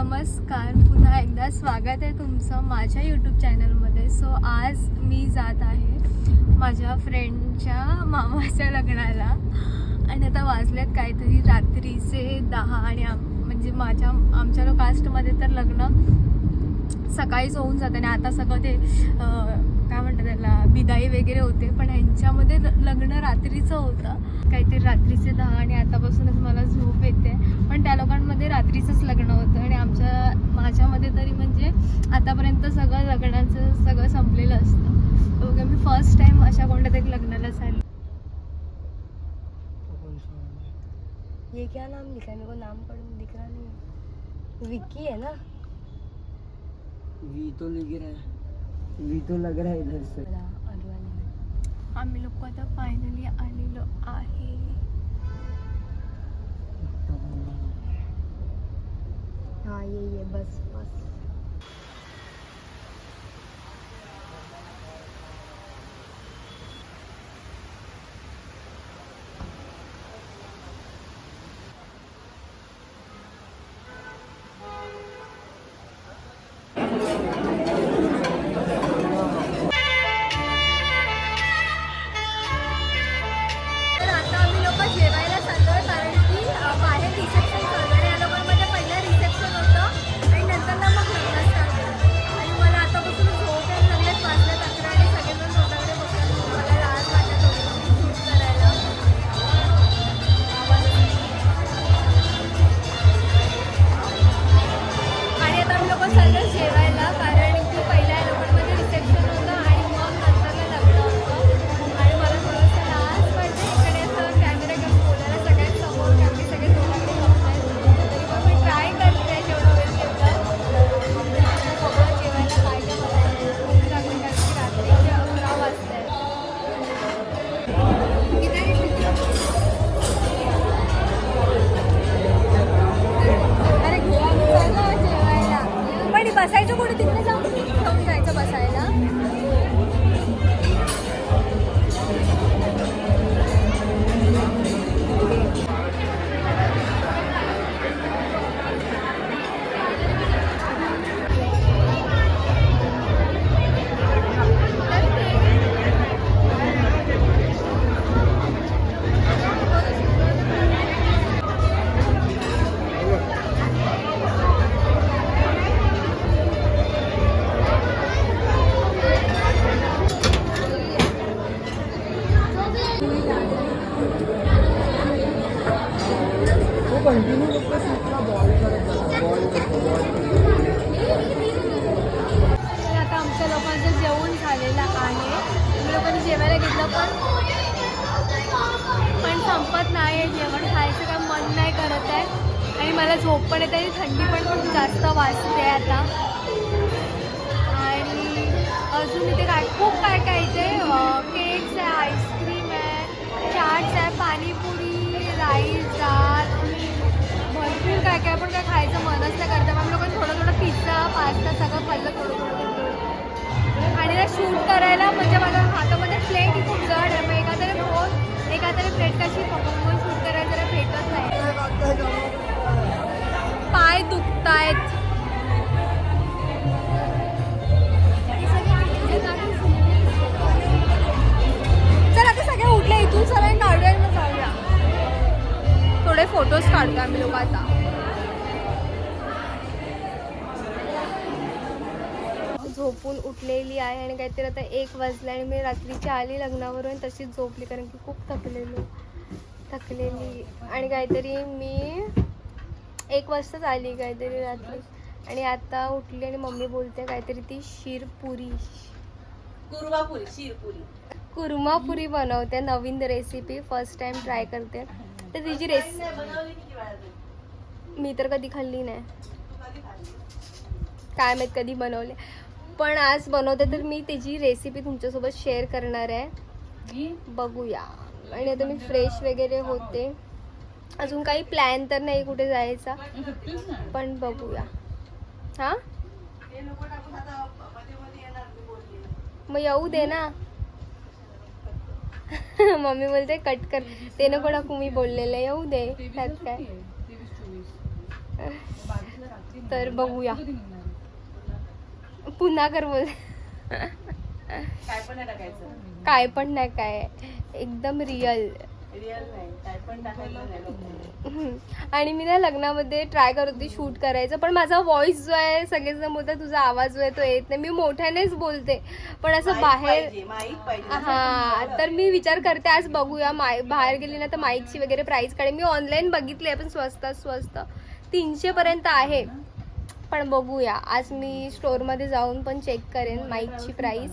नमस्कार, पुन्हा एकदा स्वागत आहे तुमचं माझ्या यूट्यूब चॅनलमध्ये. सो आज मी जात आहे माझ्या फ्रेंडच्या मामाच्या लग्नाला आणि आता वाजलेत काहीतरी रात्रीचे 10 आणि म्हणजे आमच्या कास्टमध्ये तर लग्न सकाळीच होऊन जातं आणि आता सगळं ते काय म्हणतात त्याला बिदाई वगैरे होते, पण ह्यांच्यामध्ये लग्न रात्रीचं होतं काहीतरी रात्रीचे 10 आणि आतापासूनच मला झोप येते. पण त्या लोकांमध्ये रात्रीचंच लग्न होतं आणि माझ्यामध्ये तरी म्हणजे आतापर्यंत सगळं लग्नाचं सगळं संपलेलं असतं. ओके, मी फर्स्ट टाइम अशा कोणत्या तरी लग्नाला चालली. ये क्या नाम लिखा है? मेरे को नाम पढ़ दिख रहा नहीं. विक्की है ना? वी तो लग रहा है, वी तो लग रहा है इधर से. आम्ही लोक आता फायनली आलेलो आहे. हाँ ये बस बस. जेवायला चाललोय कारण की बाहेर रिसेप्शन चालू आहे. या लोकांमध्ये पहिलं रिसेप्शन होतं आणि नंतर ना मग लग्न स्टार्ट झालं आणि मला आतापासून झोप यायला लागल्यात. वाजले 11 आणि सगळेजण तोंडाकडे बघतात. मला लाज वाटत होती शूट करायला. आणि आता आम्ही लोक चाललो जेवायला कारण की पहिल्या या लोकांमध्ये रिसेप्शन होतं आणि मग नंतरला लग्न होतं आणि मला थोडंसं लाज वाटते इकडे असं कॅमेरा घेऊन बोलायला सगळ्यांसमोर. आम्ही सगळे तोंडाकडे बघताय तरी पण मी ट्राय करते जेवढं वेळ तेवढं सगळं जेवायला काय काय मला भूक लागली कारण की रात्रीचे 11 वाजता आहे. अरे घेऊन जेवायला पण बसायचं कुठे? तिकडे जाऊन जायचं बसायला. आता आमच्या लोकांचं जेवण झालेलं आहे. आम्ही लोकांनी जेवायला घेतलं पण संपत नाही. जेवण खायचं काय मन नाही करत आहे आणि मला झोप पण येते आणि थंडी पण खूप जास्त वाजते आता. आणि अजून इथे खूप काय इथे केक्स आहे, आईस्क्रीम आहे, चाट्स आहे, पाणीपुरी, राईस, डाळ, भरपूर काय पण काय खायचं मनच नाही करतं. मग लोकांनी थोडं पिझ्झा, पास्ता सगळं खाल्लं थोडं. आणि ना शूट करायला म्हणजे माझ्या हातामध्ये प्लेट ही खूप जड आहे. मग एखाद्या प्लेट कशी पकडून शूट करायला जरा भेटत नाही. पाय दुखतायत. चल आता सगळे उठले, इथून सगळे काढूया मग जाऊया. थोडे फोटोज काढतो आम्ही लोक आता. झोपून उठलेली आहे आणि काहीतरी आता 1 वाजले आणि मी रात्रीची आली लग्नावरून तशीच झोपली कारण की खूप थकलेली आणि काहीतरी मी 1 वाजताच आली काहीतरी रात्री आणि आता उठली आणि मम्मी बोलते काहीतरी ती कुर्मापुरी बनवते. नवीन रेसिपी फर्स्ट टाइम ट्राय करते. तर तिची मी तर कधी खाल्ली नाही, काय माहीत कधी बनवले, पण आज बनवते तर मी त्याची रेसिपी तुमच्यासोबत शेअर करणार आहे. बघूया. आणि आता मी फ्रेश वगैरे होते. अजून काही प्लॅन तर नाही कुठे जायचा, पण बघूया. हां मग येऊ दे ना. मम्मी बोलते कट कर, ते नको टाकू, मी बोललेलं येऊ दे, त्यात काय. तर बघूया. पुन्हा कर बोल. काय पण नाही टाकायचं. काय पण नाही, काय एकदम रिअल. रिअल नाही, काय पण टाकायचं नाही. आणि मी ना लग्नामध्ये ट्राय करत होती शूट करायचं, पण माझा व्हॉइस जो आहे सगळेजण बोलतात तुझा आवाज जो आहे तो येत नाही. मी मोठ्यानेच बोलते पण असं बाहेर. माईक पाहिजे. हा, तर मी विचार करते आज बघूया बाहेर गेली ना तर माईकची वगैरे प्राइस काढे. मी ऑनलाईन बघितले पण स्वस्त 300 पर्यंत आहे. पण बघूया आज मी स्टोअरमध्ये जाऊन पण चेक करेन माईकची प्राइस.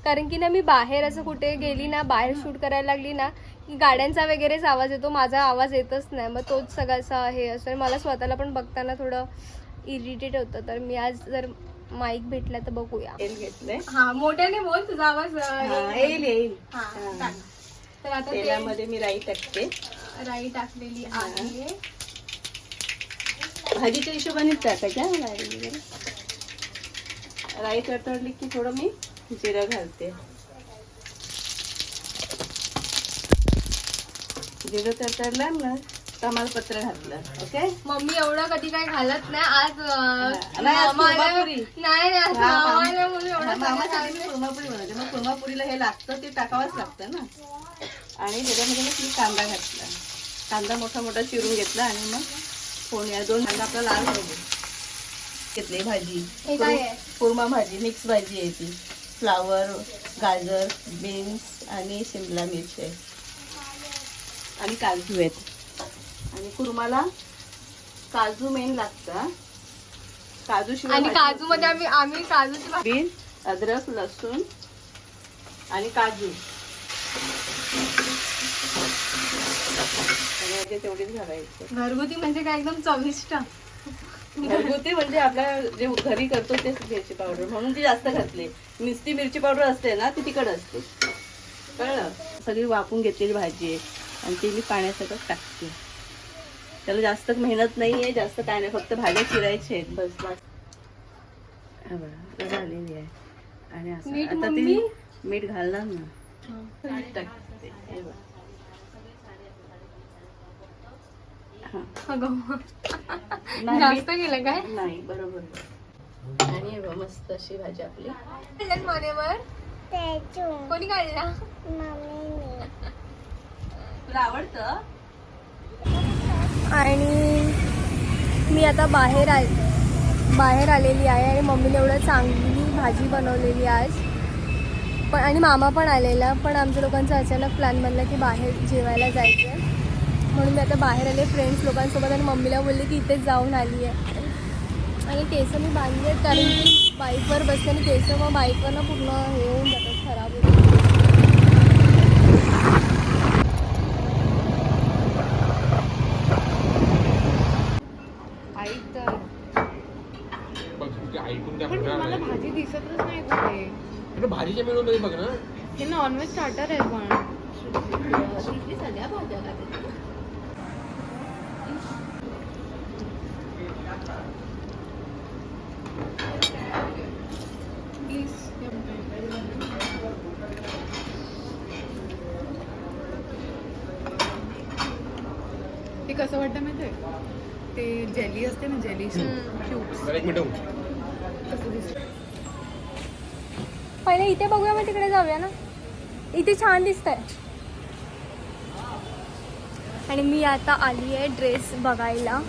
कारण की ना मी बाहेर असं कुठे गेली ना, बाहेर शूट करायला लागली ना की गाड्यांचा वगैरेच आवाज येतो, माझा आवाज येतच नाही. मग तोच सगळासा हे असं मला स्वतःला पण बघताना थोडं इरिटेट होतं. तर मी आज जर माईक भेटला तर बघूया. घेतलंय. हा, मोठ्याने बोल, तुझा आवाज येईल. हा, टाक. तर आता तेलामध्ये मी राई टाकते. राई टाकलेली आहे. भाजीच्या हिशोबानेच टाकायच्या राई वगैरे. राई तडतडली की थोडं मी जिरं घालते. जिरं तडतडलं ना तमालपत्र घातलं. ओके. मम्मी एवढं कधी काय घालत नाही. आज नाही, आज कुर्मापुरी. नाही आज मामाला मुली एवढं मामासाठी मी कुर्मापुरी बनवते. मग कुर्मापुरीला हे लागतं, ते टाकावंच लागतं ना. आणि त्याच्यामध्ये मी कांदा घातला. कांदा मोठा मोठा चिरून घेतला आणि मग फोडणी 2 कांदा आपला लाल घेतली. भाजी हे काय आहे? कुर्मा भाजी, मिक्स भाजी आहे ती. फ्लावर, गाजर, बीन्स आणि शिमला मिरची आहे आणि काजू आहेत. आणि कुर्माला काजू मेन लागतं. काजू शिवाय आणि काजू मध्ये आम्ही काजूची बीन, अद्रक, लसूण आणि काजू तेवढीच घालायचं. घरगुती म्हणजे काय एकदम चविष्ट. घरगुती म्हणजे आपल्या जे घरी करतो तेच मिरची पावडर म्हणून ती जास्त घातली. नुसती मिरची पावडर असते ना ती तिखट असते. कळलं. सगळी वाफून घेतलेली भाजी आहे आणि ती मी पाण्यासकट टाकते. त्याला जास्त मेहनत नाही आहे, जास्त काय नाही, फक्त भाज्या चिरायचे आहेत बस. झालेली आहे. आणि असं आता ती मीठ घालणार ना. टाकते. हे बघ. जास्त केलं काय नाही, बरोबर. आणि मस्त अशी भाजी आपली मानेवर कोणी काढला? तुला आवडतं. आणि मी आता बाहेर आलेली आहे आणि मम्मीने एवढं चांगली भाजी बनवलेली आज. पण आणि मामा पण आलेला. पण आमच्या लोकांचा अचानक प्लॅन बनला की बाहेर जेवायला जायचं आहे, म्हणून मी आता बाहेर आले फ्रेंड्स लोकांसोबत. आणि मम्मीला बोलले की इथेच जाऊन आली आहे. आणि केस मी बांधले कारण की बाईकवर बसते आणि केस मग बाईकवर ना पूर्ण हे होऊन जातात, खराब होतात. मला भाजी दिसतच नाही कुठे. भाजीच्या मेनू मध्ये बघ ना, हे नॉनव्हेज स्टार्टर आहे पण सगळ्या भाज्या ते कसं वाटतं माहितीये, ते जेली असते ना, जेली क्यूब्स. एक मिनिट, कसं दिसतं पहिले इथे बघूया मग तिकडे जाऊया ना. इथे छान दिसतंय. आणि मी आता आली आहे ड्रेस बघायला.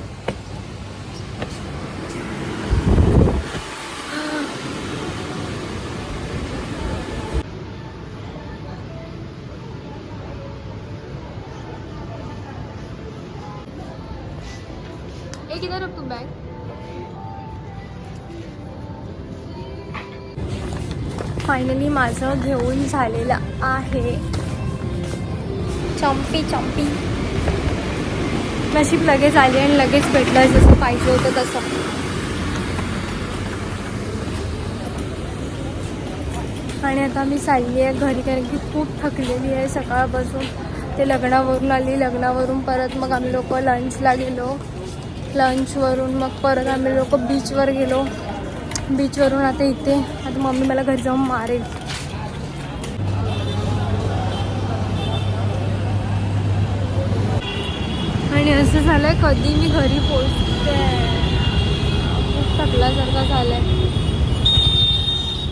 एक इधर रख तू बॅग. फायनली माझं घेऊन झालेलं आहे. चंपी नशीब लगेच आली आणि लगेच भेटलं जसं पाहिजे होतं तसं. आणि आता मी चालली आहे घरी कारण की खूप थकलेली आहे सकाळपासून. ते लग्नावरून आली, लग्नावरून परत मग आम्ही लोक लंचला गेलो, लंचवरून मग परत आम्ही लोक बीचवर गेलो, बीचवरून आता इथे. आता मम्मी मला घरी जाऊन मारेल. आणि असं झालंय कधी मी घरी पोहोचते. झाल्यासारखं झालंय.